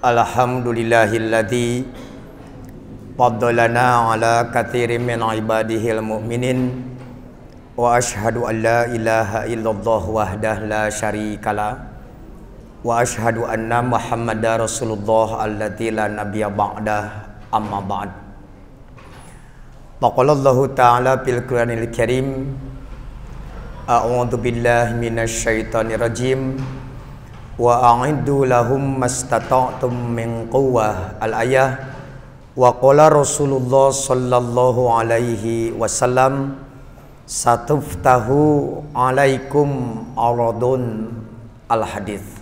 Alhamdulillahilladzi faddalana ala katsirin min ibadihil mu'minin wa ashhadu an la ilaha illallah wahdahu la syarikalah wa ashhadu anna Muhammadar Rasulullah alladzi la nabiyya ba'dah amma ba'd. Faqalallahu ta'ala fil Qur'anil Karim a'udzu billahi minasy syaithanir rajim wa a'iddu lahum mastata'tum min quwwah al-ayah wa qala Rasulullah sallallahu alaihi wasallam satuftahu alaikum aradun al-hadits.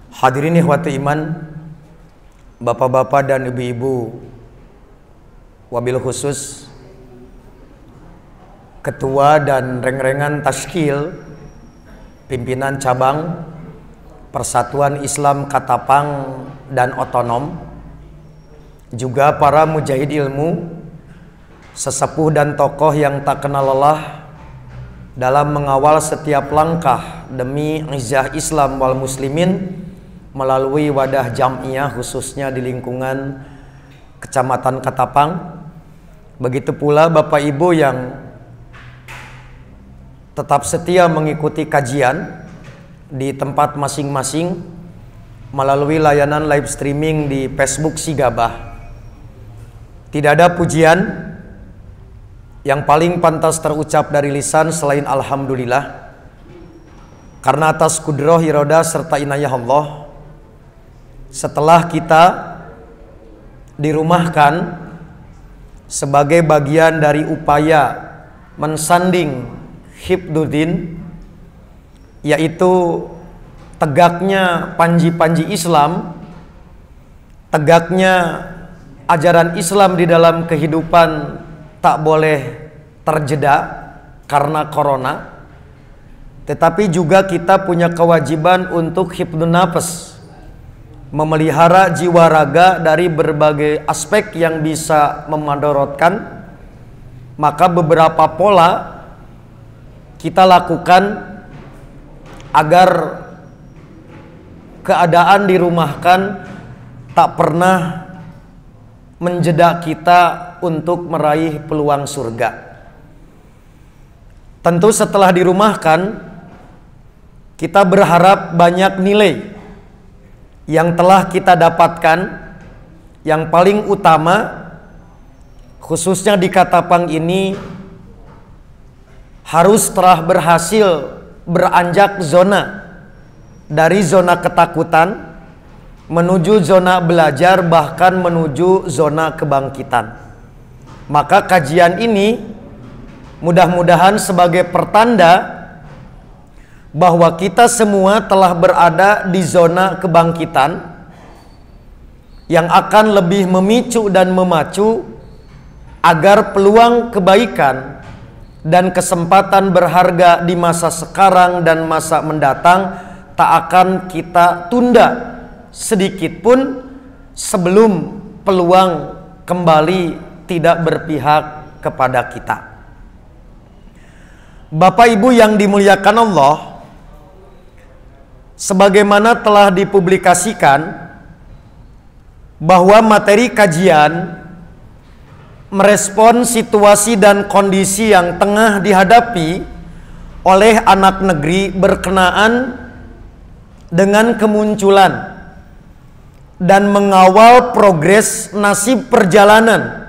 Hadirin ikhwati iman, bapak-bapak dan ibu-ibu, wabil khusus ketua dan reng-rengan tashkil pimpinan cabang Persatuan Islam Katapang dan Otonom, juga para mujahid ilmu, sesepuh dan tokoh yang tak kenal lelah dalam mengawal setiap langkah demi izah Islam wal muslimin melalui wadah jam'iyah khususnya di lingkungan Kecamatan Katapang. Begitu pula Bapak Ibu yang tetap setia mengikuti kajian di tempat masing-masing melalui layanan live streaming di Facebook Sigabah. Tidak ada pujian yang paling pantas terucap dari lisan selain alhamdulillah, karena atas kudrah irodah serta inayah Allah, setelah kita dirumahkan sebagai bagian dari upaya mensanding hifdzuddin, yaitu tegaknya panji-panji Islam, tegaknya ajaran Islam di dalam kehidupan tak boleh terjeda karena corona, tetapi juga kita punya kewajiban untuk hifdzun nafas, memelihara jiwa raga dari berbagai aspek yang bisa memadorotkan. Maka beberapa pola kita lakukan agar keadaan dirumahkan tak pernah menjeda kita untuk meraih peluang surga. Tentu setelah dirumahkan, kita berharap banyak nilai yang telah kita dapatkan. Yang paling utama, khususnya di Katapang ini, harus telah berhasil beranjak zona dari zona ketakutan menuju zona belajar, bahkan menuju zona kebangkitan. Maka kajian ini mudah-mudahan sebagai pertanda bahwa kita semua telah berada di zona kebangkitan yang akan lebih memicu dan memacu agar peluang kebaikan dan kesempatan berharga di masa sekarang dan masa mendatang tak akan kita tunda sedikit pun sebelum peluang kembali tidak berpihak kepada kita. Bapak Ibu yang dimuliakan Allah, sebagaimana telah dipublikasikan bahwa materi kajian merespon situasi dan kondisi yang tengah dihadapi oleh anak negeri berkenaan dengan kemunculan dan mengawal progres nasib perjalanan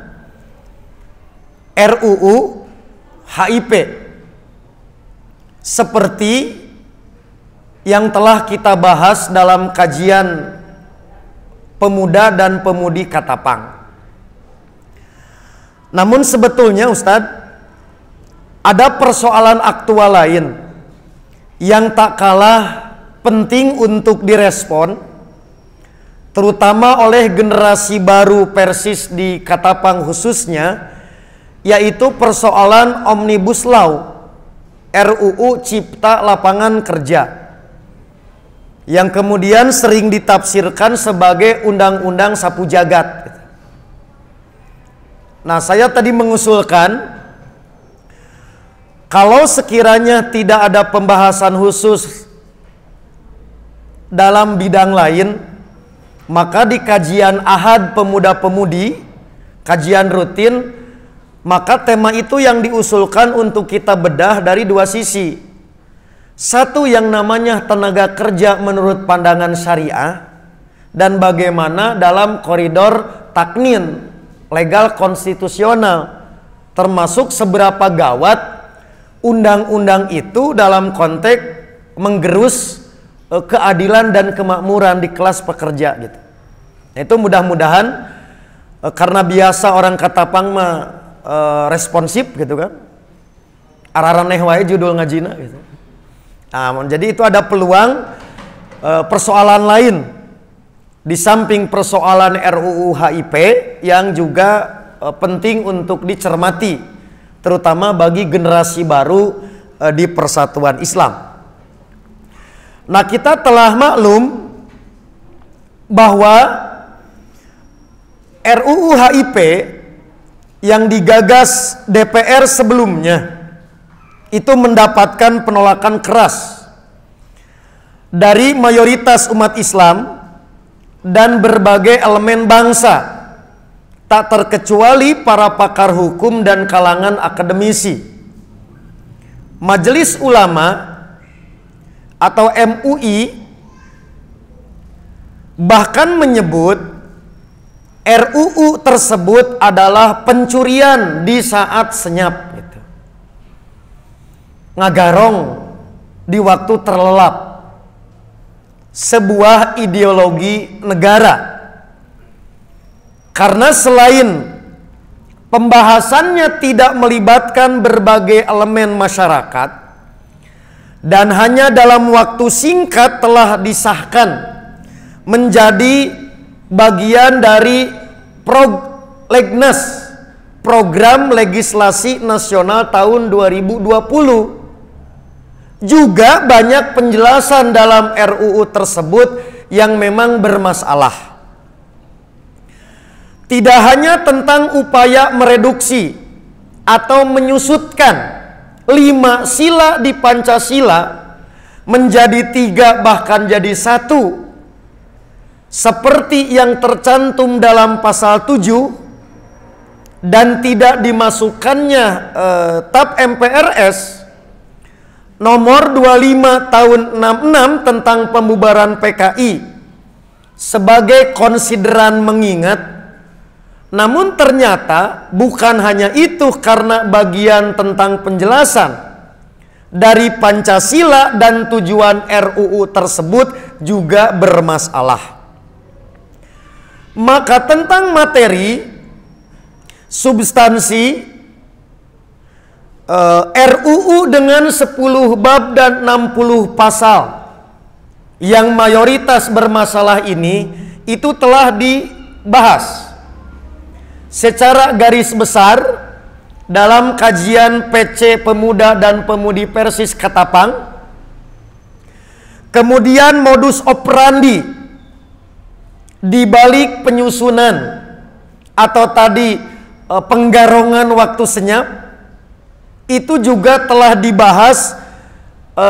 RUU HIP seperti yang telah kita bahas dalam kajian pemuda dan pemudi Katapang. Namun sebetulnya Ustadz, ada persoalan aktual lain yang tak kalah penting untuk direspon, terutama oleh generasi baru Persis di Katapang khususnya, yaitu persoalan Omnibus Law RUU Cipta Lapangan Kerja, yang kemudian sering ditafsirkan sebagai undang-undang sapu jagat. Nah, saya tadi mengusulkan kalau sekiranya tidak ada pembahasan khusus dalam bidang lain, Maka di kajian Ahad Pemuda-Pemudi, kajian rutin, maka tema itu yang diusulkan untuk kita bedah dari dua sisi. Satu yang namanya tenaga kerja menurut pandangan syariah, dan bagaimana dalam koridor taknin, legal konstitusional, termasuk seberapa gawat undang-undang itu dalam konteks menggerus keadilan dan kemakmuran di kelas pekerja gitu. Itu mudah-mudahan karena biasa orang Katapang mah responsif gitu kan. Araraneh wae judul ngajina gitu. Nah, jadi itu ada peluang persoalan lain di samping persoalan RUU HIP yang juga penting untuk dicermati, terutama bagi generasi baru di Persatuan Islam. Nah, kita telah maklum bahwa RUU HIP yang digagas DPR sebelumnya itu mendapatkan penolakan keras dari mayoritas umat Islam dan berbagai elemen bangsa, tak terkecuali para pakar hukum dan kalangan akademisi. Majelis Ulama atau MUI bahkan menyebut RUU tersebut adalah pencurian di saat senyap gitu. Ngagarong di waktu terlelap, sebuah ideologi negara. Karena selain pembahasannya tidak melibatkan berbagai elemen masyarakat dan hanya dalam waktu singkat telah disahkan menjadi bagian dari Proglegnas, Program Legislasi Nasional tahun 2020. Juga banyak penjelasan dalam RUU tersebut yang memang bermasalah. Tidak hanya tentang upaya mereduksi atau menyusutkan 5 sila di Pancasila menjadi 3 bahkan jadi 1, seperti yang tercantum dalam pasal 7 dan tidak dimasukkannya TAP MPRS nomor 25 tahun 66 tentang pembubaran PKI sebagai konsideran mengingat. Namun ternyata bukan hanya itu, karena bagian tentang penjelasan dari Pancasila dan tujuan RUU tersebut juga bermasalah. Maka tentang materi, substansi RUU dengan 10 bab dan 60 pasal yang mayoritas bermasalah ini itu telah dibahas secara garis besar dalam kajian PC Pemuda dan Pemudi Persis Katapang. Kemudian modus operandi di balik penyusunan atau tadi penggarongan waktu senyap itu juga telah dibahas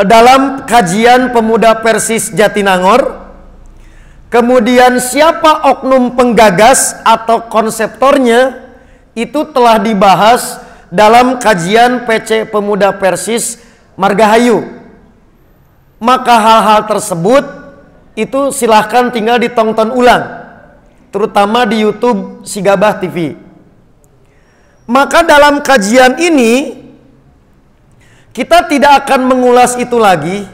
dalam kajian Pemuda Persis Jatinangor. Kemudian siapa oknum penggagas atau konseptornya itu telah dibahas dalam kajian PC Pemuda Persis Margahayu. Maka hal-hal tersebut itu silahkan tinggal ditonton ulang, terutama di YouTube Sigabah TV. Maka dalam kajian ini kita tidak akan mengulas itu lagi,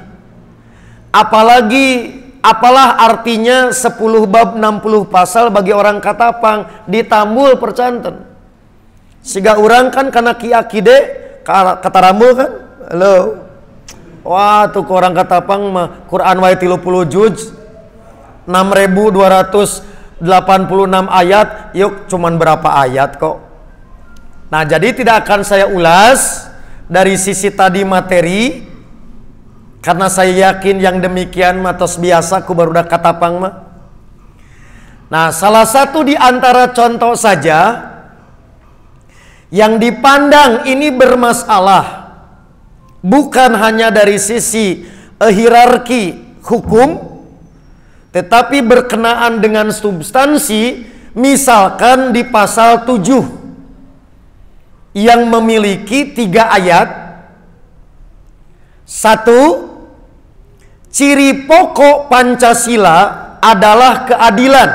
apalah artinya 10 bab 60 pasal bagi orang Katapang ditambul percanten. Siga orang kan karena kiakide kata rambul kan. Halo. Wah, tuh orang Katapang mah Quran wae 30 juz. 6286 ayat, yuk cuman berapa ayat kok. Nah, jadi tidak akan saya ulas dari sisi tadi materi, karena saya yakin yang demikian matos biasa ku barudak Katapang mah. Nah, salah satu di antara contoh saja yang dipandang ini bermasalah bukan hanya dari sisi hierarki hukum, tetapi berkenaan dengan substansi, misalkan di pasal 7 yang memiliki 3 ayat. 1. Ciri pokok Pancasila adalah keadilan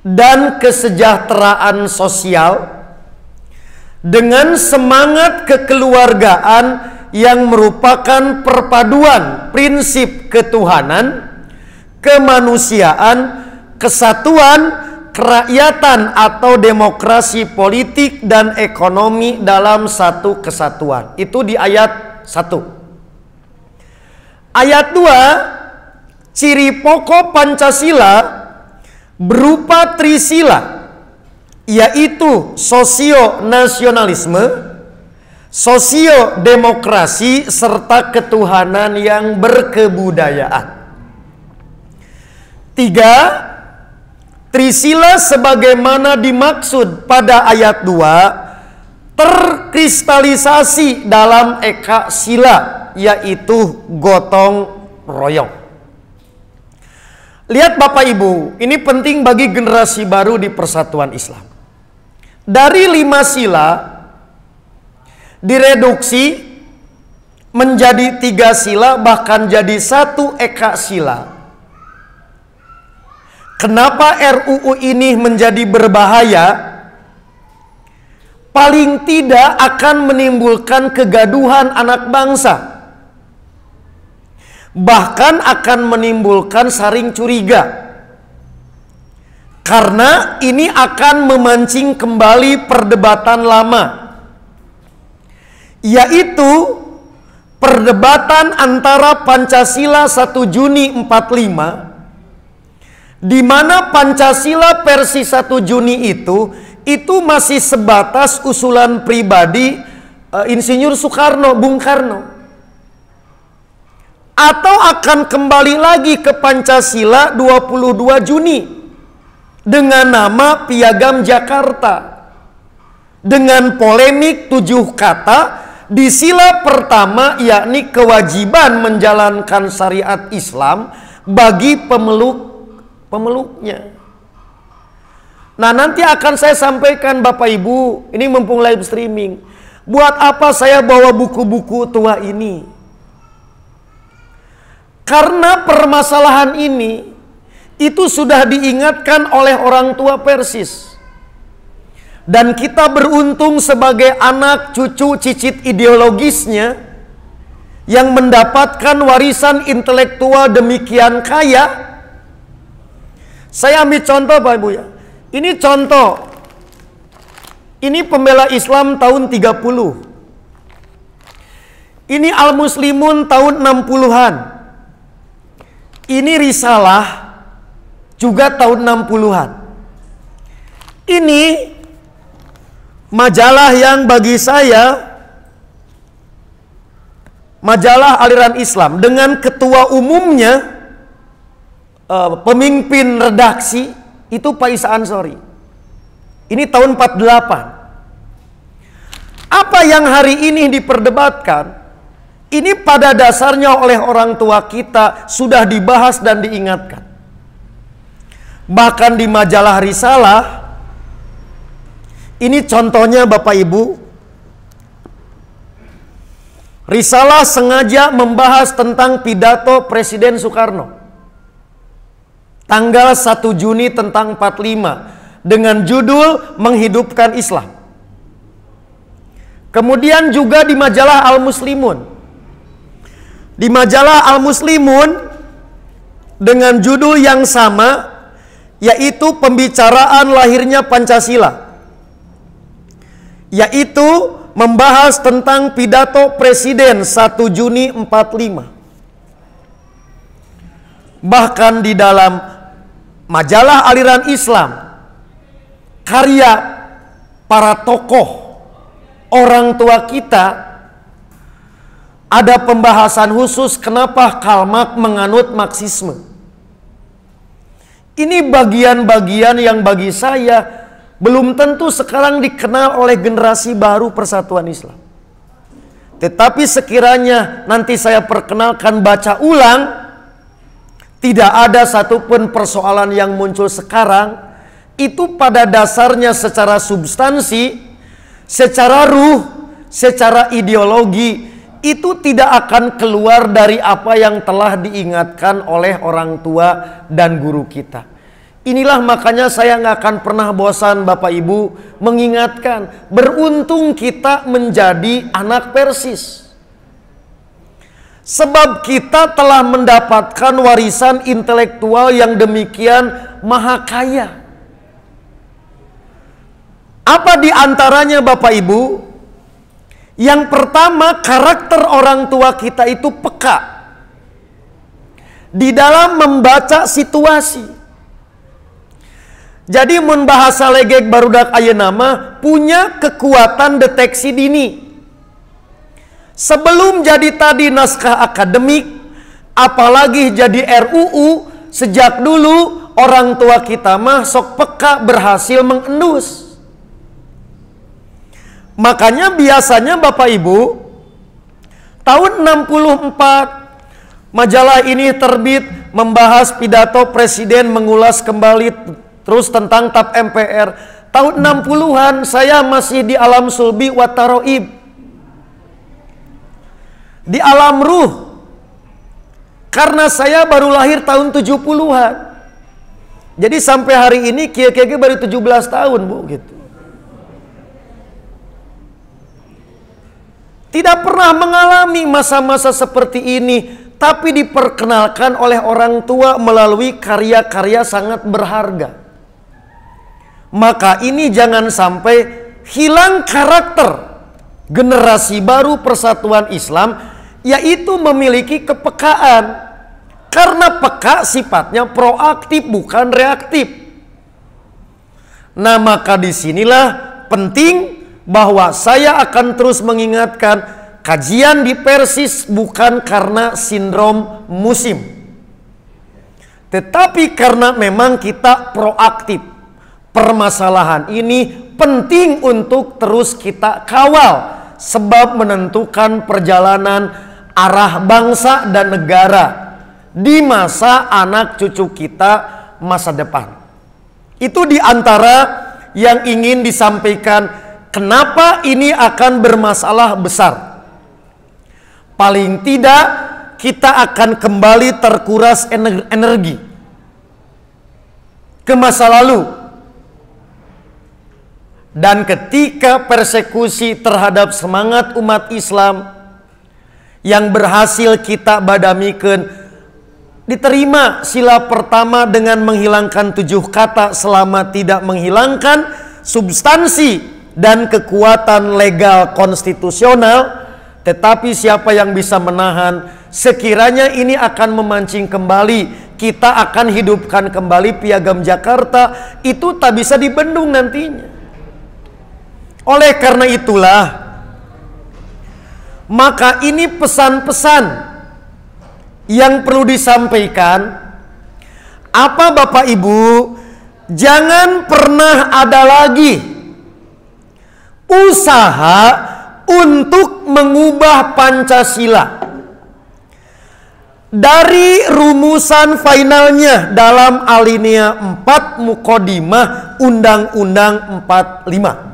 dan kesejahteraan sosial dengan semangat kekeluargaan yang merupakan perpaduan prinsip ketuhanan, kemanusiaan, kesatuan, kerakyatan atau demokrasi politik dan ekonomi dalam satu kesatuan. Itu di ayat 1. Ayat 2, ciri pokok Pancasila berupa trisila, yaitu sosio-nasionalisme, sosio-demokrasi, serta ketuhanan yang berkebudayaan. 3. Trisila sebagaimana dimaksud pada ayat 2 terkristalisasi dalam eka sila, yaitu gotong royong. Lihat Bapak Ibu, ini penting bagi generasi baru di Persatuan Islam. Dari 5 sila direduksi menjadi 3 sila, bahkan jadi 1 eka sila. Kenapa RUU ini menjadi berbahaya? Paling tidak akan menimbulkan kegaduhan anak bangsa. Bahkan akan menimbulkan saling curiga. Karena ini akan memancing kembali perdebatan lama, yaitu perdebatan antara Pancasila 1 Juni 45, di mana Pancasila versi 1 Juni itu masih sebatas usulan pribadi Insinyur Soekarno, Bung Karno, atau akan kembali lagi ke Pancasila 22 Juni dengan nama Piagam Jakarta, dengan polemik 7 kata di sila pertama, yakni kewajiban menjalankan syariat Islam bagi pemeluknya. Nah, nanti akan saya sampaikan Bapak Ibu, ini mumpung live streaming, buat apa saya bawa buku-buku tua ini? Karena permasalahan ini itu sudah diingatkan oleh orang tua Persis. Dan kita beruntung sebagai anak, cucu, cicit ideologisnya yang mendapatkan warisan intelektual demikian kaya. Saya ambil contoh Pak Ibu ya. Ini contoh. Ini pembela Islam tahun 30. Ini Al-Muslimun tahun 60-an. Ini Risalah juga tahun 60-an. Ini majalah yang bagi saya majalah aliran Islam dengan ketua umumnya, pemimpin redaksi itu Pak Isa Ansori. Ini tahun 48. Apa yang hari ini diperdebatkan, ini pada dasarnya oleh orang tua kita sudah dibahas dan diingatkan. Bahkan di majalah Risalah, ini contohnya Bapak Ibu, Risalah sengaja membahas tentang pidato Presiden Soekarno tanggal 1 Juni tentang 45 dengan judul Menghidupkan Islam. Kemudian juga di majalah Al-Muslimun. Di majalah Al-Muslimun dengan judul yang sama, yaitu pembicaraan lahirnya Pancasila, yaitu membahas tentang pidato Presiden 1 Juni 45. Bahkan di dalam majalah aliran Islam, karya para tokoh orang tua kita, ada pembahasan khusus kenapa Karl Marx menganut Marxisme. Ini bagian-bagian yang bagi saya belum tentu sekarang dikenal oleh generasi baru Persatuan Islam. Tetapi sekiranya nanti saya perkenalkan baca ulang, Tidak ada satupun persoalan yang muncul sekarang itu pada dasarnya secara substansi, secara ruh, secara ideologi itu tidak akan keluar dari apa yang telah diingatkan oleh orang tua dan guru kita. Inilah makanya saya nggak akan pernah bosan Bapak Ibu mengingatkan, beruntung kita menjadi anak Persis. Sebab kita telah mendapatkan warisan intelektual yang demikian maha kaya. Apa di antaranya Bapak Ibu? Yang pertama, karakter orang tua kita itu peka di dalam membaca situasi. Jadi mun bahasa legek barudak ayeuna mah punya kekuatan deteksi dini. Sebelum jadi tadi naskah akademik, apalagi jadi RUU, sejak dulu orang tua kita mah sok peka berhasil mengendus. Makanya biasanya Bapak Ibu, tahun 64 majalah ini terbit membahas pidato presiden, mengulas kembali terus tentang TAP MPR. Tahun 60-an saya masih di alam sulbi wa taroib, di alam ruh, karena saya baru lahir tahun 70-an. Jadi sampai hari ini kia-kia baru 17 tahun Bu gitu. Tidak pernah mengalami masa-masa seperti ini, tapi diperkenalkan oleh orang tua melalui karya-karya sangat berharga. Maka ini jangan sampai hilang karakter generasi baru Persatuan Islam, yaitu memiliki kepekaan. Karena peka sifatnya proaktif bukan reaktif. Nah, maka disinilah penting bahwa saya akan terus mengingatkan, kajian di Persis bukan karena sindrom musim, tetapi karena memang kita proaktif. Permasalahan ini penting untuk terus kita kawal, sebab menentukan perjalanan arah bangsa dan negara di masa anak cucu kita masa depan. Itu diantara yang ingin disampaikan, kenapa ini akan bermasalah besar. Paling tidak kita akan kembali terkuras energi ke masa lalu. Dan ketika persekusi terhadap semangat umat Islam yang berhasil kita badamikeun, diterima sila pertama dengan menghilangkan 7 kata selama tidak menghilangkan substansi dan kekuatan legal konstitusional. Tetapi siapa yang bisa menahan, sekiranya ini akan memancing kembali, kita akan hidupkan kembali Piagam Jakarta, itu tak bisa dibendung nantinya. Oleh karena itulah, maka ini pesan-pesan yang perlu disampaikan. Apa Bapak Ibu, jangan pernah ada lagi usaha untuk mengubah Pancasila dari rumusan finalnya dalam alinea 4 Muqaddimah Undang-Undang 45.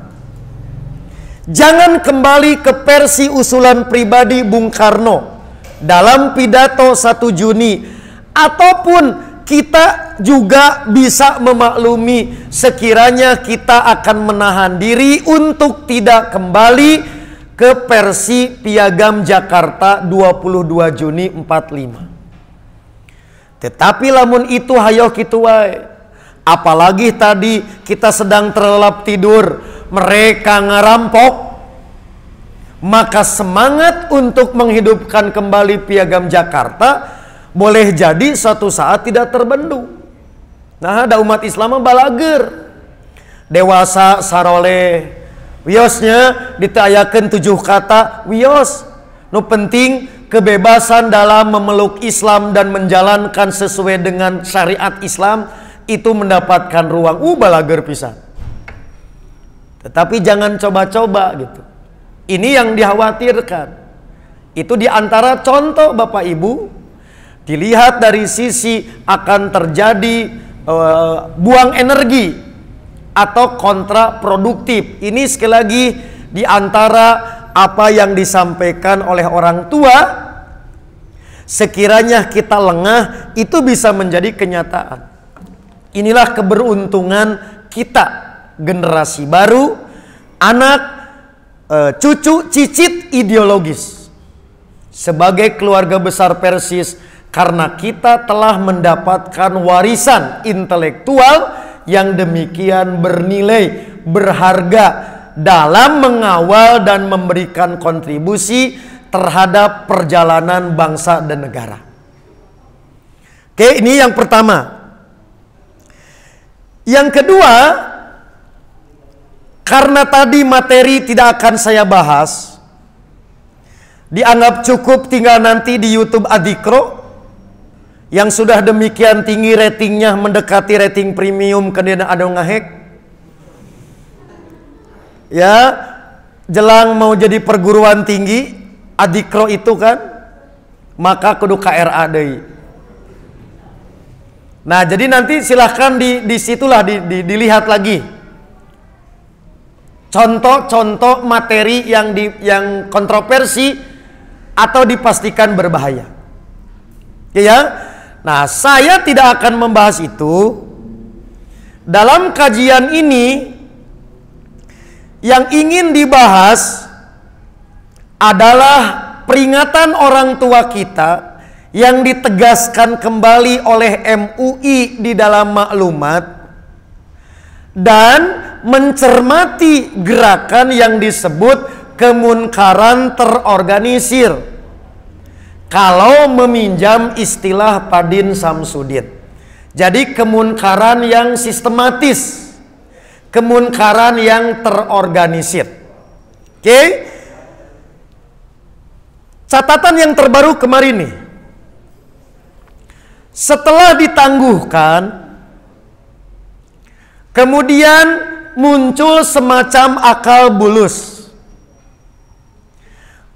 Jangan kembali ke versi usulan pribadi Bung Karno dalam pidato 1 Juni. Ataupun kita juga bisa memaklumi sekiranya kita akan menahan diri untuk tidak kembali ke versi Piagam Jakarta 22 Juni 45. Tetapi lamun itu hayo kitu wae. Apalagi tadi kita sedang terlelap tidur, mereka ngerampok, maka semangat untuk menghidupkan kembali Piagam Jakarta boleh jadi suatu saat tidak terbendung. Nah, ada umat Islam balager, dewasa saroleh, wiosnya ditayakan 7 kata, wios. Nu penting kebebasan dalam memeluk Islam dan menjalankan sesuai dengan syariat Islam itu mendapatkan ruang. Balager pisan. Tetapi jangan coba-coba gitu. Ini yang dikhawatirkan. Itu diantara contoh Bapak Ibu, Dilihat dari sisi akan terjadi buang energi atau kontraproduktif. Ini sekali lagi di antara apa yang disampaikan oleh orang tua, sekiranya kita lengah, itu bisa menjadi kenyataan. Inilah keberuntungan kita, generasi baru, anak, cucu, cicit ideologis. Sebagai keluarga besar Persis, karena kita telah mendapatkan warisan intelektual yang demikian bernilai, berharga dalam mengawal dan memberikan kontribusi terhadap perjalanan bangsa dan negara. Oke, ini yang pertama. Yang kedua, karena tadi materi tidak akan saya bahas, dianggap cukup tinggal nanti di YouTube Adikro yang sudah demikian tinggi ratingnya, mendekati rating premium, kemudian ada ngehek. Ya, jelang mau jadi perguruan tinggi Adikro itu kan, maka kudu KRA deui. Nah, jadi nanti silahkan disitulah dilihat lagi contoh-contoh materi yang kontroversi atau dipastikan berbahaya. Ya, nah saya tidak akan membahas itu. Dalam kajian ini yang ingin dibahas adalah peringatan orang tua kita yang ditegaskan kembali oleh MUI di dalam maklumat dan mencermati gerakan yang disebut kemunkaran terorganisir. Kalau meminjam istilah Padin Samsudin, jadi kemunkaran yang sistematis, kemunkaran yang terorganisir. Oke? Catatan yang terbaru kemarin nih. Setelah ditangguhkan, kemudian muncul semacam akal bulus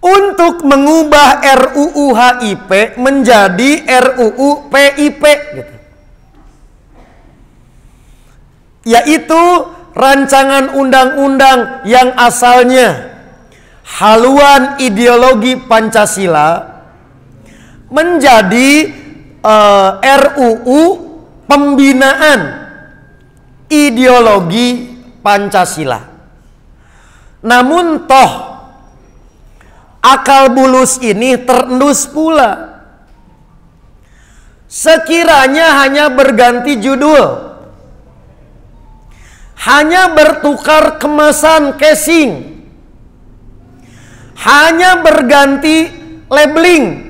untuk mengubah RUU HIP menjadi RUU PIP gitu. Yaitu rancangan undang-undang yang asalnya haluan ideologi Pancasila menjadi RUU pembinaan ideologi Pancasila. Namun toh akal bulus ini terendus pula. Sekiranya hanya berganti judul, hanya bertukar kemasan casing, hanya berganti labeling,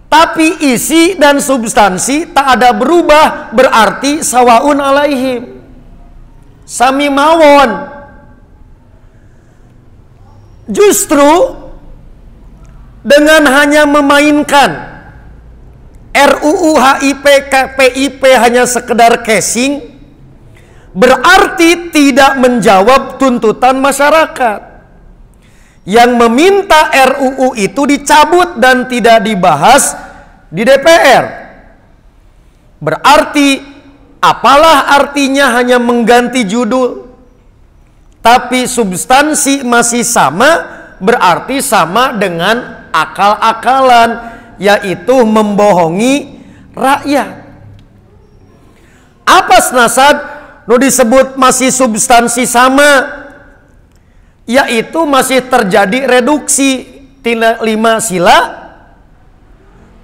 tapi isi dan substansi tak ada berubah, berarti sawaun alaihim, sami mawon. Justru dengan hanya memainkan RUU HIP PIP hanya sekedar casing, berarti tidak menjawab tuntutan masyarakat yang meminta RUU itu dicabut dan tidak dibahas di DPR. Berarti apalah artinya hanya mengganti judul tapi substansi masih sama, berarti sama dengan akal-akalan, yaitu membohongi rakyat. Apa senasad nu disebut masih substansi sama, yaitu masih terjadi reduksi tina 5 sila,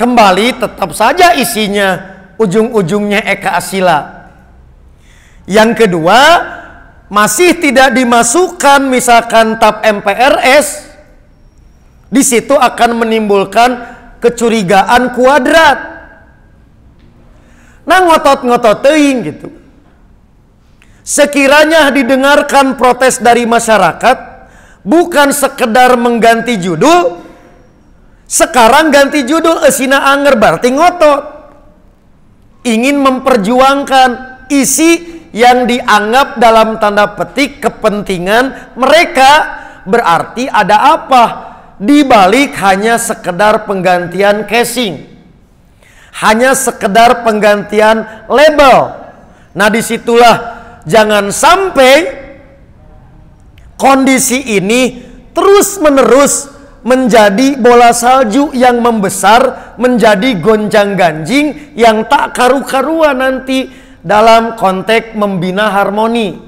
kembali tetap saja isinya ujung-ujungnya eka sila. Yang kedua, masih tidak dimasukkan misalkan TAP MPRS, di situ akan menimbulkan kecurigaan kuadrat. Nah, ngotot-ngotot teuing gitu. Sekiranya didengarkan protes dari masyarakat, bukan sekedar mengganti judul, sekarang ganti judul esina anger berarti ngotot. Ingin memperjuangkan isi yang dianggap dalam tanda petik kepentingan mereka, berarti ada apa di balik hanya sekedar penggantian casing. hanya sekedar penggantian label. Nah, disitulah jangan sampai kondisi ini terus-menerus menjadi bola salju yang membesar, menjadi gonjang-ganjing yang tak karu-karuan nanti dalam konteks membina harmoni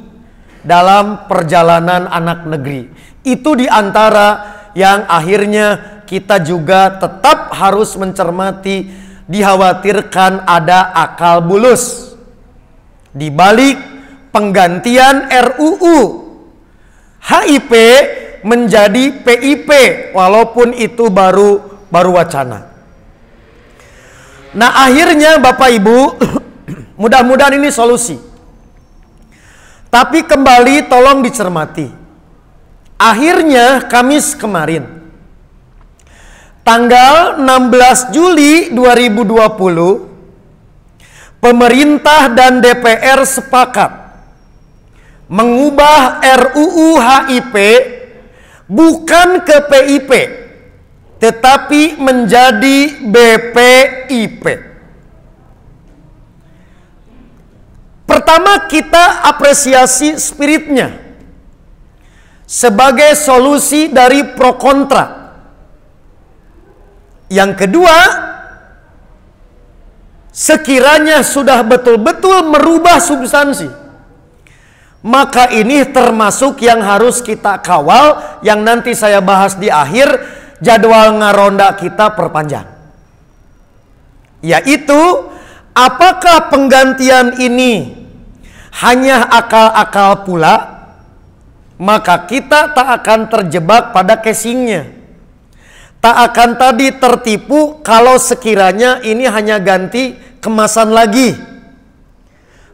dalam perjalanan anak negeri. Itu diantara yang akhirnya kita juga tetap harus mencermati. Dikhawatirkan ada akal bulus di balik penggantian RUU HIP menjadi PIP, walaupun itu baru wacana. Nah, akhirnya Bapak Ibu, mudah-mudahan ini solusi. Tapi kembali tolong dicermati. Akhirnya Kamis kemarin, tanggal 16 Juli 2020, pemerintah dan DPR sepakat mengubah RUU HIP bukan ke PIP, tetapi menjadi BPIP. Pertama, kita apresiasi spiritnya sebagai solusi dari pro kontra. Yang kedua, sekiranya sudah betul-betul merubah substansi, maka ini termasuk yang harus kita kawal, yang nanti saya bahas di akhir, jadwal ngaronda kita perpanjang. Yaitu, apakah penggantian ini hanya akal-akal pula, maka kita tak akan terjebak pada casingnya. Tak akan tadi tertipu kalau sekiranya ini hanya ganti kemasan lagi.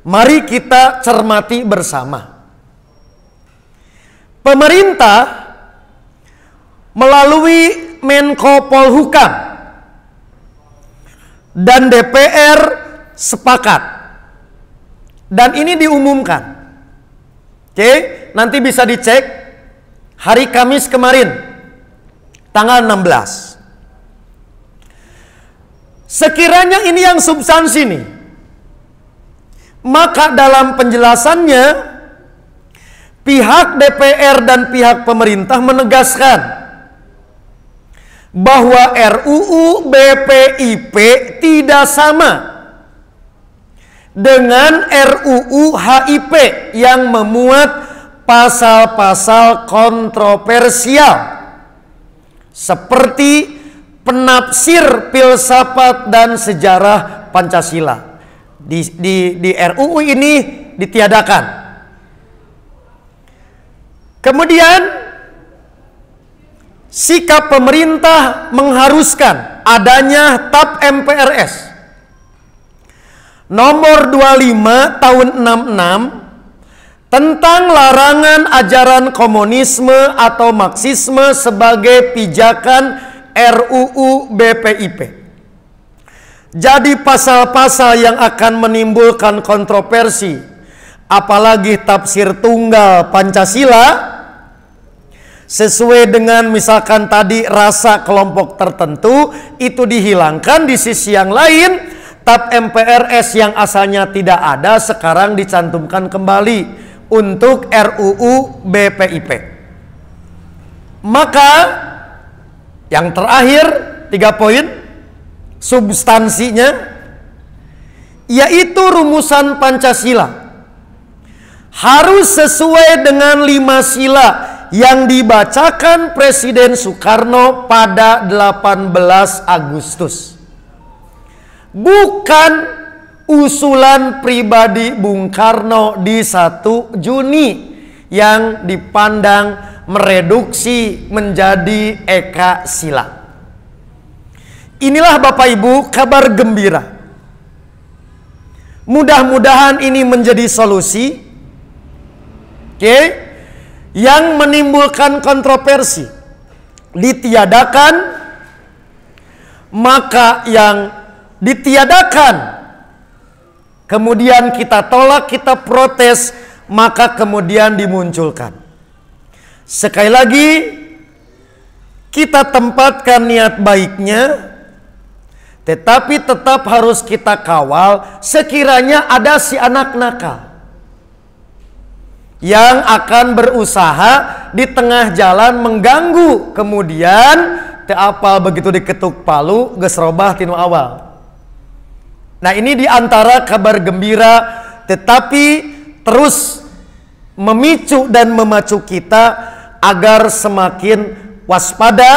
Mari kita cermati bersama. Pemerintah melalui Menko Polhukam dan DPR sepakat. Dan ini diumumkan. Oke, nanti bisa dicek hari Kamis kemarin. Tanggal 16. Sekiranya ini yang substansi nih, maka dalam penjelasannya pihak DPR dan pihak pemerintah menegaskan bahwa RUU BPIP tidak sama dengan RUU HIP yang memuat pasal-pasal kontroversial seperti penafsir filsafat dan sejarah Pancasila. Di RUU ini ditiadakan. Kemudian sikap pemerintah mengharuskan adanya TAP MPRS nomor 25 tahun 66 tentang larangan ajaran komunisme atau Marxisme sebagai pijakan RUU BPIP. Jadi pasal-pasal yang akan menimbulkan kontroversi, apalagi tafsir tunggal Pancasila, sesuai dengan misalkan tadi rasa kelompok tertentu, itu dihilangkan. Di sisi yang lain, TAP MPRS yang asalnya tidak ada sekarang dicantumkan kembali untuk RUU BPIP. Maka yang terakhir 3 poin substansinya, yaitu rumusan Pancasila harus sesuai dengan 5 sila yang dibacakan Presiden Soekarno pada 18 Agustus. Bukan usulan pribadi Bung Karno di 1 Juni yang dipandang mereduksi menjadi eka sila. Inilah Bapak Ibu kabar gembira. Mudah-mudahan ini menjadi solusi, yang menimbulkan kontroversi ditiadakan, maka yang ditiadakan kemudian kita tolak, kita protes, maka kemudian dimunculkan. Sekali lagi, kita tempatkan niat baiknya, Tetapi tetap harus kita kawal sekiranya ada si anak nakal yang akan berusaha di tengah jalan mengganggu, kemudian apal begitu diketuk palu geus robah tinu awal. Nah, ini diantara kabar gembira, tetapi terus memicu dan memacu kita agar semakin waspada,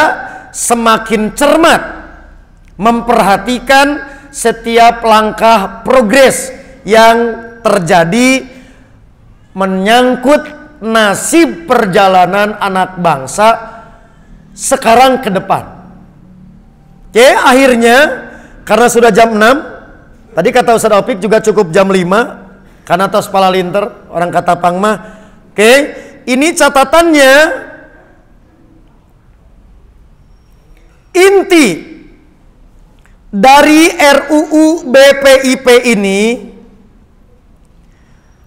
semakin cermat memperhatikan setiap langkah progres yang terjadi menyangkut nasib perjalanan anak bangsa sekarang ke depan. Oke, akhirnya karena sudah jam 6, tadi kata Ustaz Opik juga cukup jam 5 karena tos pala linter orang kata pangmah. Oke, ini catatannya, inti dari RUU BPIP ini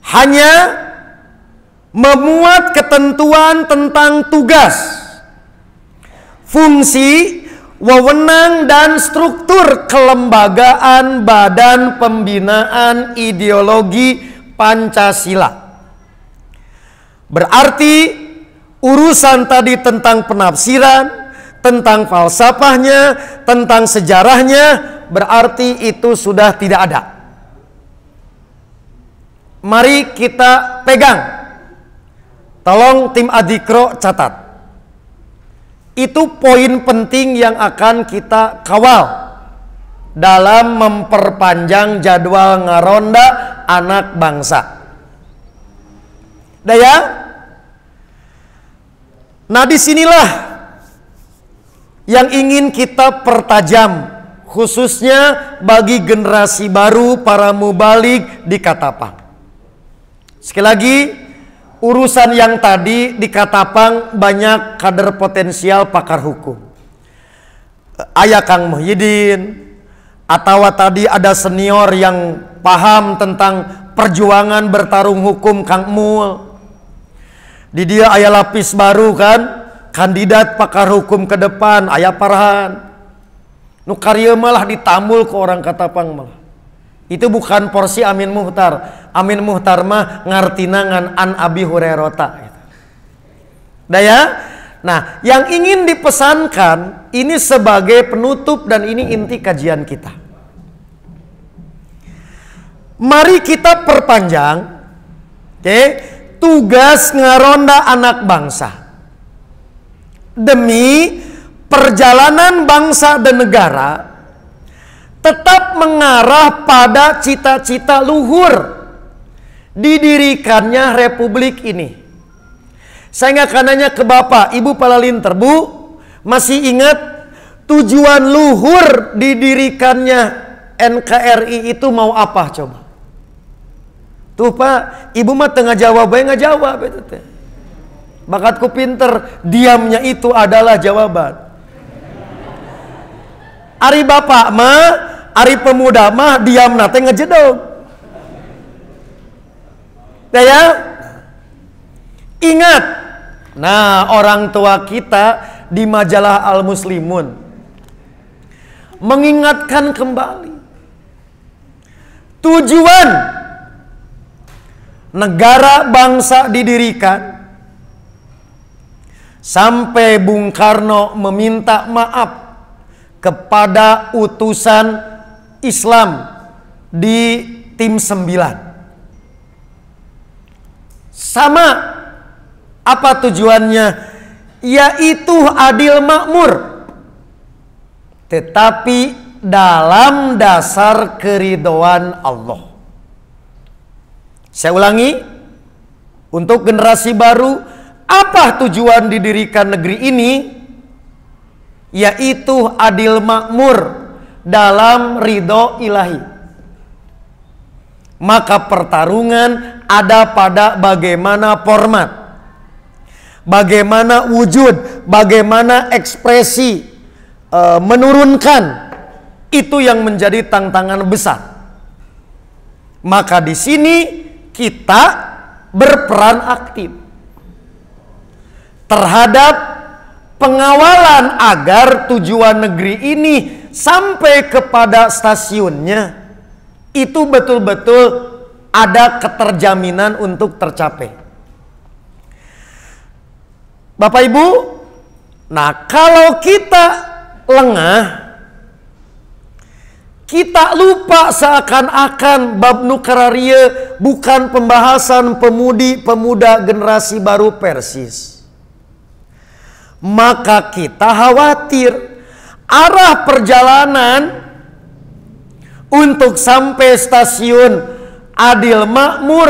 hanya memuat ketentuan tentang tugas, fungsi, wewenang, dan struktur kelembagaan Badan Pembinaan Ideologi Pancasila. Berarti urusan tadi tentang penafsiran, tentang falsafahnya, tentang sejarahnya, berarti itu sudah tidak ada. Mari kita pegang. Tolong tim Adikro catat. Itu poin penting yang akan kita kawal dalam memperpanjang jadwal ngaronda anak bangsa. Daya. Nah, disinilah yang ingin kita pertajam, khususnya bagi generasi baru para mubalik di Katapang. Sekali lagi, urusan yang tadi di Katapang banyak kader potensial pakar hukum. Ayah Kang Muhyiddin, atau tadi ada senior yang paham tentang perjuangan bertarung hukum Kang Mul. Di dia ayah lapis baru kan, kandidat pakar hukum ke depan, ayah Farhan. Nu karya malah ditambul ke orang Katapang malah. Itu bukan porsi Amin Muhtar. Amin Muhtar mah ngartinangan an Abi Hurairah gitu. Daya. Nah, yang ingin dipesankan ini sebagai penutup dan ini inti kajian kita. Mari kita perpanjang, tugas ngaronda anak bangsa demi perjalanan bangsa dan negara tetap mengarah pada cita-cita luhur didirikannya republik ini. Saya nggak akan nanya ke Bapak, Ibu Palalinter, Bu, masih ingat tujuan luhur didirikannya NKRI itu mau apa coba? Tuh Pak, Ibu mah tengah jawab, nggak jawab itu teh. Bakatku pinter, diamnya itu adalah jawaban. Ari bapak mah, ari pemuda mah diam nate ngejedog. Ya, ingat. Nah, orang tua kita di majalah Al Muslimun mengingatkan kembali tujuan negara bangsa didirikan sampai Bung Karno meminta maaf kepada utusan Islam di tim 9. Sama apa tujuannya? Yaitu adil makmur, tetapi dalam dasar keridhaan Allah. Saya ulangi, untuk generasi baru, apa tujuan didirikan negeri ini? Yaitu adil makmur dalam ridho ilahi. Maka pertarungan ada pada bagaimana format, bagaimana wujud, bagaimana ekspresi, menurunkan. Itu yang menjadi tantangan besar. Maka di sini kita berperan aktif terhadap pengawalan agar tujuan negeri ini sampai kepada stasiunnya itu betul-betul ada keterjaminan untuk tercapai. Bapak Ibu, nah kalau kita lengah, kita lupa seakan-akan bab Nukraria bukan pembahasan pemudi-pemuda generasi baru Persis. Maka kita khawatir arah perjalanan untuk sampai stasiun adil makmur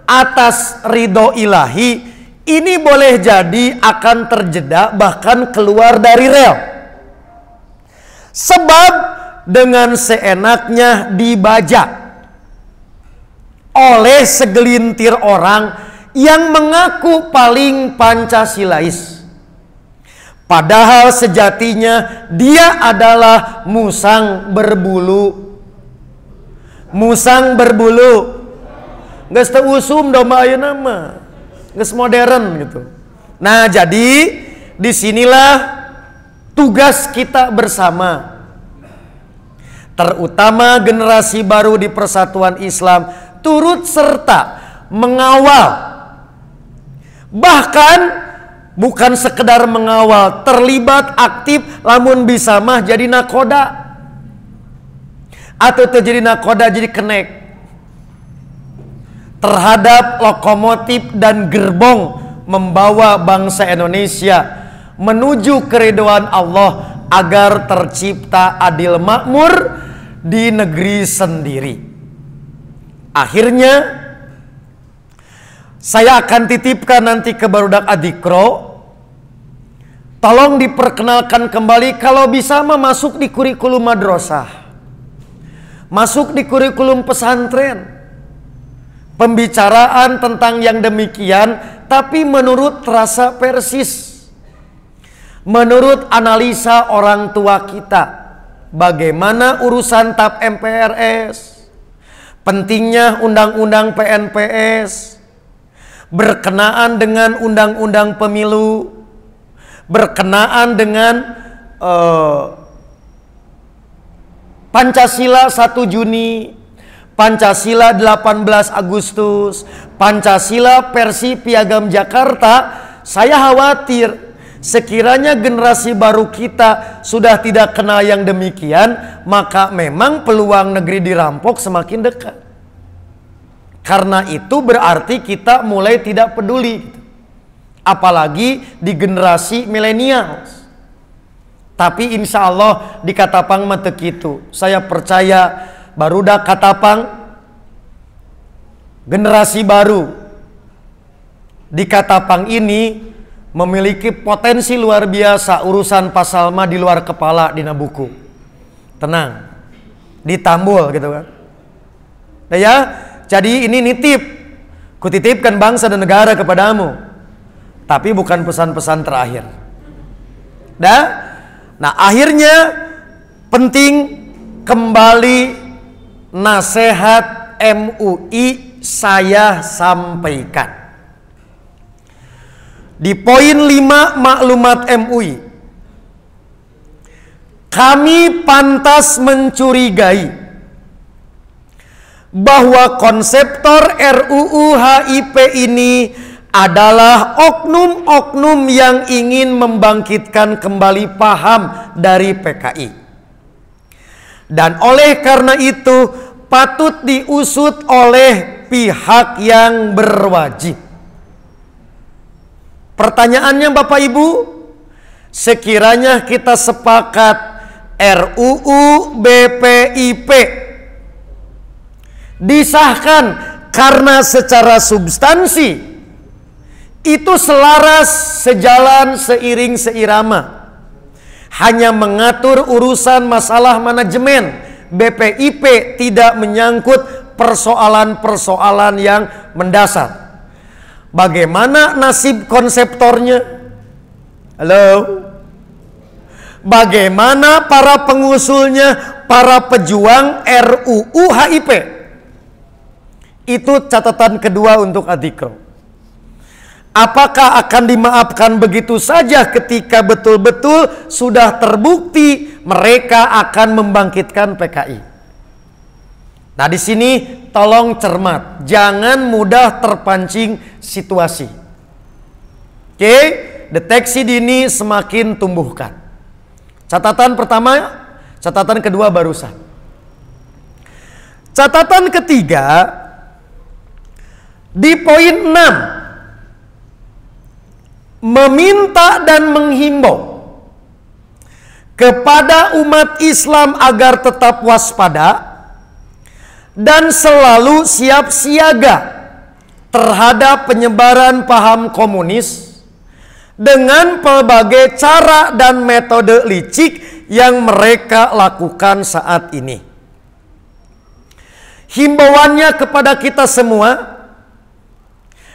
atas ridho ilahi ini boleh jadi akan terjeda bahkan keluar dari rel. Sebab dengan seenaknya dibajak oleh segelintir orang yang mengaku paling Pancasilais. Padahal sejatinya dia adalah musang berbulu. Musang berbulu. Geus teu usum domba ayeuna mah. Geus modern gitu. Nah, jadi disinilah tugas kita bersama. Terutama generasi baru di Persatuan Islam turut serta mengawal. Bahkan bukan sekedar mengawal, terlibat aktif lamun bisa mah jadi nakoda. Atau terjadi nakoda jadi kenek terhadap lokomotif dan gerbong membawa bangsa Indonesia menuju keridhaan Allah agar tercipta adil makmur di negeri sendiri. Akhirnya saya akan titipkan nanti ke barudak Adikro, tolong diperkenalkan kembali kalau bisa masuk di kurikulum madrasah. Masuk di kurikulum pesantren. Pembicaraan tentang yang demikian, tapi menurut rasa Persis. Menurut analisa orang tua kita. Bagaimana urusan TAP MPRS. Pentingnya undang-undang PNPS. Berkenaan dengan undang-undang pemilu. Berkenaan dengan Pancasila 1 Juni, Pancasila 18 Agustus, Pancasila versi Piagam Jakarta. Saya khawatir sekiranya generasi baru kita sudah tidak kenal yang demikian, maka memang peluang negeri dirampok semakin dekat. Karena itu berarti kita mulai tidak peduli. Apalagi di generasi milenial. Tapi insya Allah di Katapang mah teu kitu. Saya percaya barudak Katapang generasi baru di Katapang ini memiliki potensi luar biasa. Urusan pasal mah di luar kepala dina buku. Tenang, ditambul gitu kan. Nah ya, jadi ini nitip, kutitipkan bangsa dan negara kepadamu. Tapi bukan pesan-pesan terakhir. Nah akhirnya penting kembali nasihat MUI saya sampaikan. Di poin 5 maklumat MUI. Kami pantas mencurigai bahwa konseptor RUU HIP ini adalah oknum-oknum yang ingin membangkitkan kembali paham dari PKI. Dan oleh karena itu patut diusut oleh pihak yang berwajib. Pertanyaannya Bapak Ibu, sekiranya kita sepakat RUU BPIP disahkan karena secara substansi itu selaras, sejalan, seiring, seirama. Hanya mengatur urusan masalah manajemen. BPIP tidak menyangkut persoalan-persoalan yang mendasar. Bagaimana nasib konseptornya? Halo? Bagaimana para pengusulnya, para pejuang RUU HIP? Itu catatan kedua untuk Adikro. Apakah akan dimaafkan begitu saja ketika betul-betul sudah terbukti mereka akan membangkitkan PKI? Nah, di sini tolong cermat, jangan mudah terpancing situasi. Oke, deteksi dini semakin tumbuhkan. Catatan pertama, catatan kedua barusan. Catatan ketiga di poin 6. Meminta dan menghimbau kepada umat Islam agar tetap waspada dan selalu siap siaga terhadap penyebaran paham komunis dengan pelbagai cara dan metode licik yang mereka lakukan saat ini. Himbauannya kepada kita semua,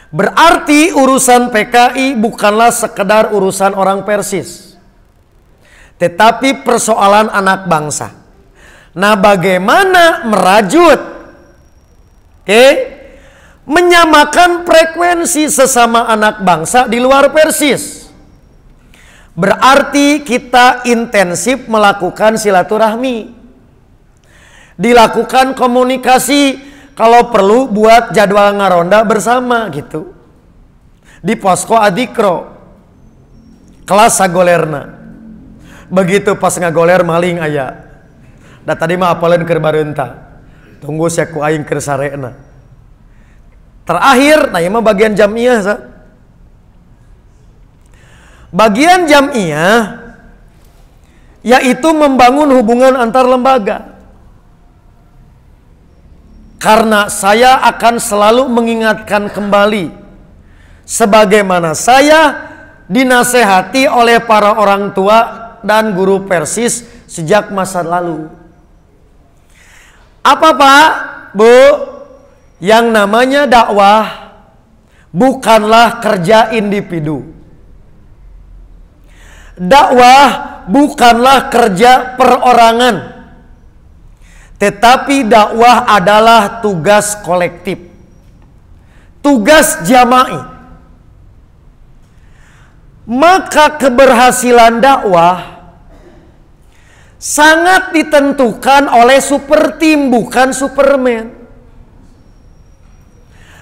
berarti urusan PKI bukanlah sekedar urusan orang Persis, tetapi persoalan anak bangsa. Nah, bagaimana merajut, menyamakan frekuensi sesama anak bangsa di luar Persis? Berarti kita intensif melakukan silaturahmi, dilakukan komunikasi. Kalau perlu buat jadwal ngaronda bersama gitu. Di posko adikro. Kelas sagolerna. Begitu pas ngagoler maling aya. Da tadi mah apaleun keur barenta. Tunggu saya ku aing keur sarena. Terakhir, nah mah bagian jamiah sa. Bagian jamiah yaitu membangun hubungan antar lembaga. Karena saya akan selalu mengingatkan kembali, sebagaimana saya dinasehati oleh para orang tua dan guru Persis sejak masa lalu. Apa Pak, Bu? Yang namanya dakwah bukanlah kerja individu. Dakwah bukanlah kerja perorangan. Tetapi dakwah adalah tugas kolektif, tugas jama'i. Maka keberhasilan dakwah sangat ditentukan oleh super team, bukan superman.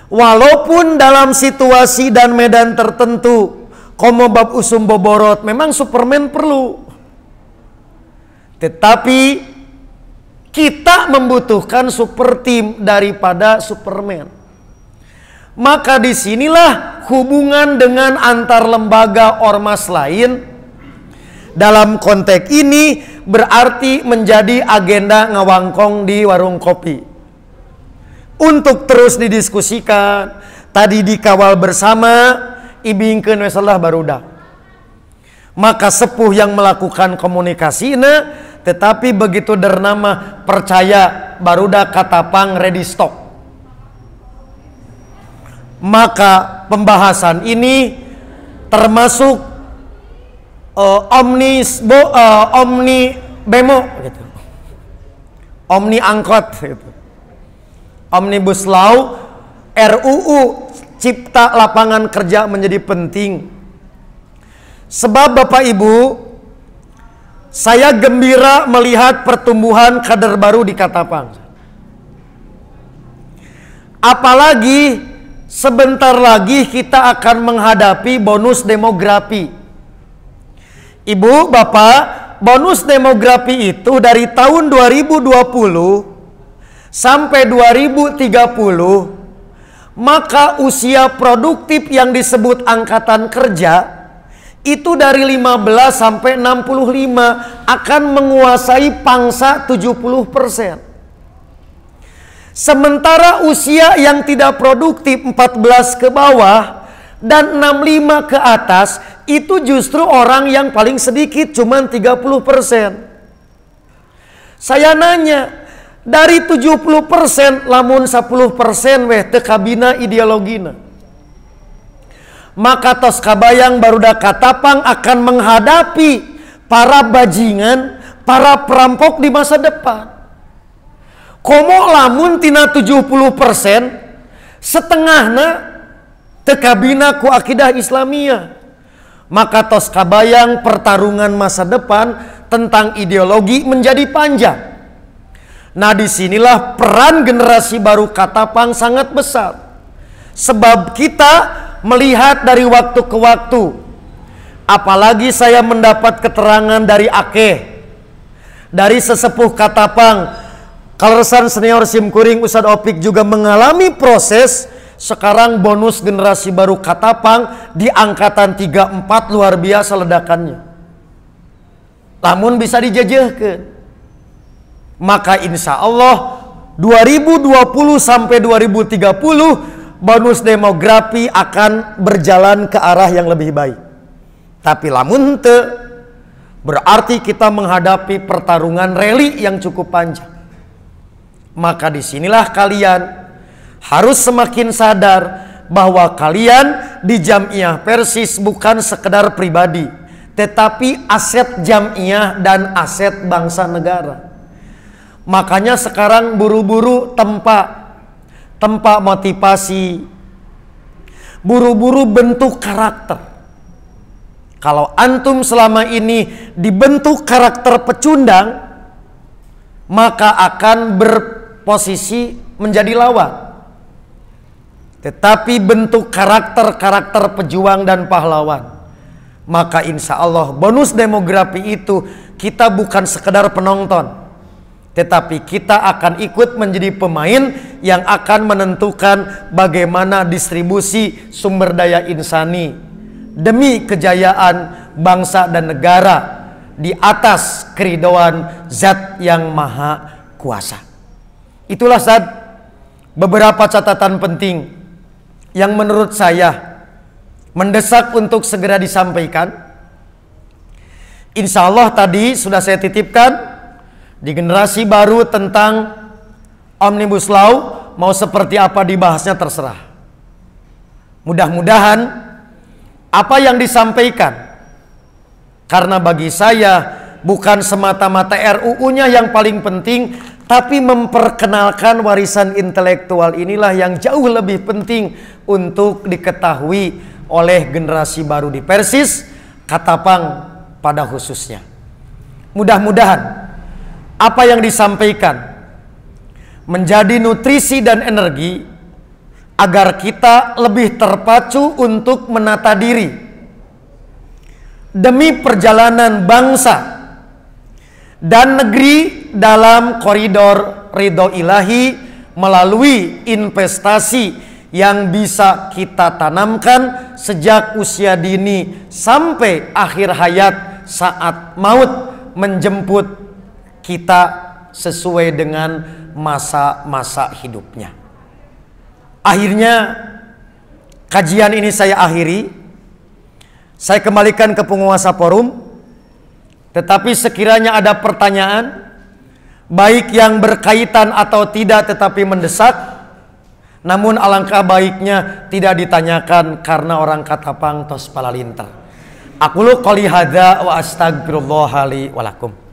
Walaupun dalam situasi dan medan tertentu, komo bab usum boborot, memang superman perlu. Tetapi kita membutuhkan super team daripada superman. Maka disinilah hubungan dengan antar lembaga ormas lain dalam konteks ini berarti menjadi agenda ngawangkong di warung kopi. Untuk terus didiskusikan, tadi dikawal bersama, ibingkeun we salah barudak. Maka sepuh yang melakukan komunikasi tetapi begitu dernama percaya barudak katapang ready stock. Maka pembahasan ini termasuk omni bemo gitu. Omni angkot gitu. Omnibus Law, RUU Cipta Lapangan Kerja menjadi penting. Sebab Bapak Ibu, saya gembira melihat pertumbuhan kader baru di Katapang. Apalagi sebentar lagi kita akan menghadapi bonus demografi. Ibu, Bapak, bonus demografi itu dari tahun 2020 sampai 2030, maka usia produktif yang disebut angkatan kerja itu dari 15 sampai 65 akan menguasai pangsa 70%. Sementara usia yang tidak produktif 14 ke bawah dan 65 ke atas itu justru orang yang paling sedikit, cuman 30%. Saya nanya, dari 70% lamun 10% weh teu kabina ideologina. Maka tos kabayang barudak Katapang akan menghadapi para bajingan, para perampok di masa depan. Komo lamun tina 70%, setengahna tekabina ku akidah Islamiyah. Maka tos kabayang pertarungan masa depan tentang ideologi menjadi panjang. Nah, disinilah peran generasi baru Katapang sangat besar. Sebab kita melihat dari waktu ke waktu, apalagi saya mendapat keterangan dari Akeh, dari sesepuh Katapang, Kaleresan senior Simkuring Ustadz Opik juga mengalami proses. Sekarang bonus generasi baru Katapang di angkatan 34 luar biasa ledakannya. Namun bisa dijajahkan. Maka insya Allah 2020 sampai 2030 bonus demografi akan berjalan ke arah yang lebih baik. Tapi lamun teu, berarti kita menghadapi pertarungan rally yang cukup panjang. Maka disinilah kalian harus semakin sadar bahwa kalian di Jamiah Persis bukan sekedar pribadi, tetapi aset Jamiah dan aset bangsa negara. Makanya sekarang buru-buru tempat motivasi, buru-buru bentuk karakter. Kalau antum selama ini dibentuk karakter pecundang, maka akan berposisi menjadi lawan. Tetapi bentuk karakter pejuang dan pahlawan, maka insya Allah bonus demografi itu kita bukan sekedar penonton, tetapi kita akan ikut menjadi pemain yang akan menentukan bagaimana distribusi sumber daya insani demi kejayaan bangsa dan negara di atas keridhaan Zat yang Maha Kuasa. Itulah beberapa catatan penting yang menurut saya mendesak untuk segera disampaikan. Insya Allah tadi sudah saya titipkan di generasi baru tentang Omnibus Law, mau seperti apa dibahasnya terserah. Mudah-mudahan apa yang disampaikan, karena bagi saya bukan semata-mata RUU-nya yang paling penting, tapi memperkenalkan warisan intelektual inilah yang jauh lebih penting untuk diketahui oleh generasi baru di Persis, Katapang pada khususnya. Mudah-mudahan apa yang disampaikan menjadi nutrisi dan energi agar kita lebih terpacu untuk menata diri demi perjalanan bangsa dan negeri dalam koridor ridho ilahi melalui investasi yang bisa kita tanamkan sejak usia dini sampai akhir hayat saat maut menjemput kita sesuai dengan masa-masa hidupnya. Akhirnya kajian ini saya akhiri. Saya kembalikan ke penguasa forum. Tetapi sekiranya ada pertanyaan, baik yang berkaitan atau tidak tetapi mendesak, namun alangkah baiknya tidak ditanyakan karena orang Katapang tos palalinter. Aqulu qouli hadza wa astagfirullah li wa lakum.